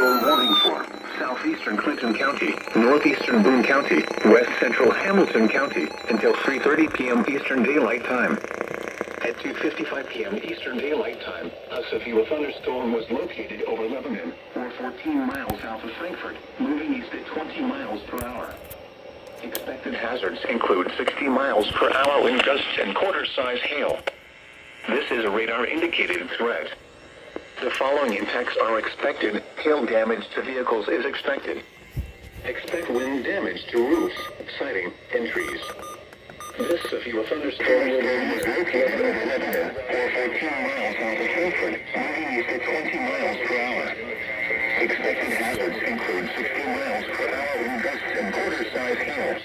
thunderstorm warning for southeastern Clinton County, northeastern Boone County, west central Hamilton County until 3:30 p.m. Eastern Daylight Time. At 2:55 p.m. Eastern Daylight Time, a severe thunderstorm was located over Lebanon, or 14 miles south of Frankfurt, moving east at 20 miles per hour. Expected hazards include 60 miles per hour wind gusts and quarter-size hail. This is a radar-indicated threat. The following impacts are expected. Hail damage to vehicles is expected. Expect wind damage to roofs, siding, and trees. This severe thunderstorm will be located over Lebanon, or 14 miles south of Frankfurt, moving east at 20 miles per hour. Expected hazards include 60 miles per hour wind gusts and quarter-size hail.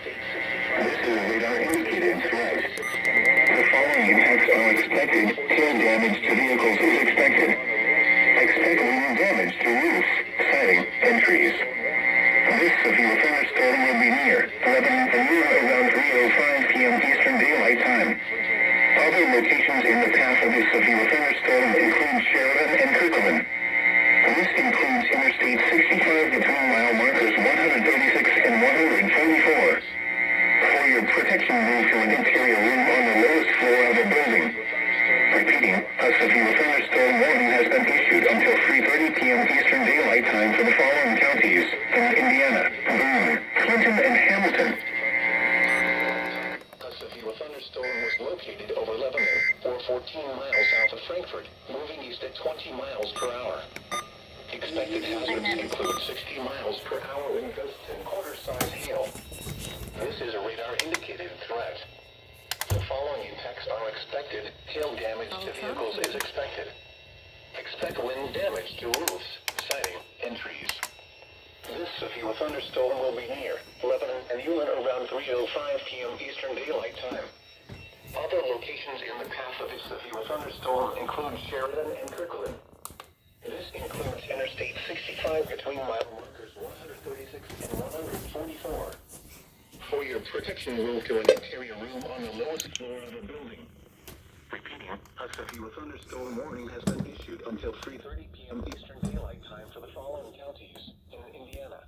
This is a radar-indicated threat. The following impacts are expected. Hail damage to vehicles is expected. Expect wind damage to roofs, siding, and trees. This severe thunderstorm will be near Lebanon and around 3:05 p.m. Eastern Daylight Time. Other locations in the path of this severe thunderstorm include Sheridan and Kirkland. This includes Interstate 65 between mile markers 136 and 144. For your protection, move to an interior room on the lowest floor of the building. Repeating, a severe thunderstorm warning has been issued until 3:30 p.m. Eastern Daylight Time for the following counties in Indiana, Boone, Clinton, and Hamilton. A severe thunderstorm was located over Lebanon, or 14 miles south of Frankfurt, moving east at 20 miles per hour. Expected hazards include 60 miles per hour wind gusts and quarter-size hail. This is a radar-indicated threat. The following impacts are expected. Hail damage to vehicles is expected. Expect wind damage to roofs, siding, and trees. This severe thunderstorm will be near Lebanon and Ulan around 3:05 p.m. Eastern Daylight Time. Other locations in the path of this severe thunderstorm include Sheridan and Kirkland. This includes Interstate 65 between mile markers 136 and 144. For your protection, move to an interior room on the lowest floor of the building. Repeating, a severe thunderstorm warning has been issued until 3:30 p.m. Eastern Daylight Time for the following counties in Indiana.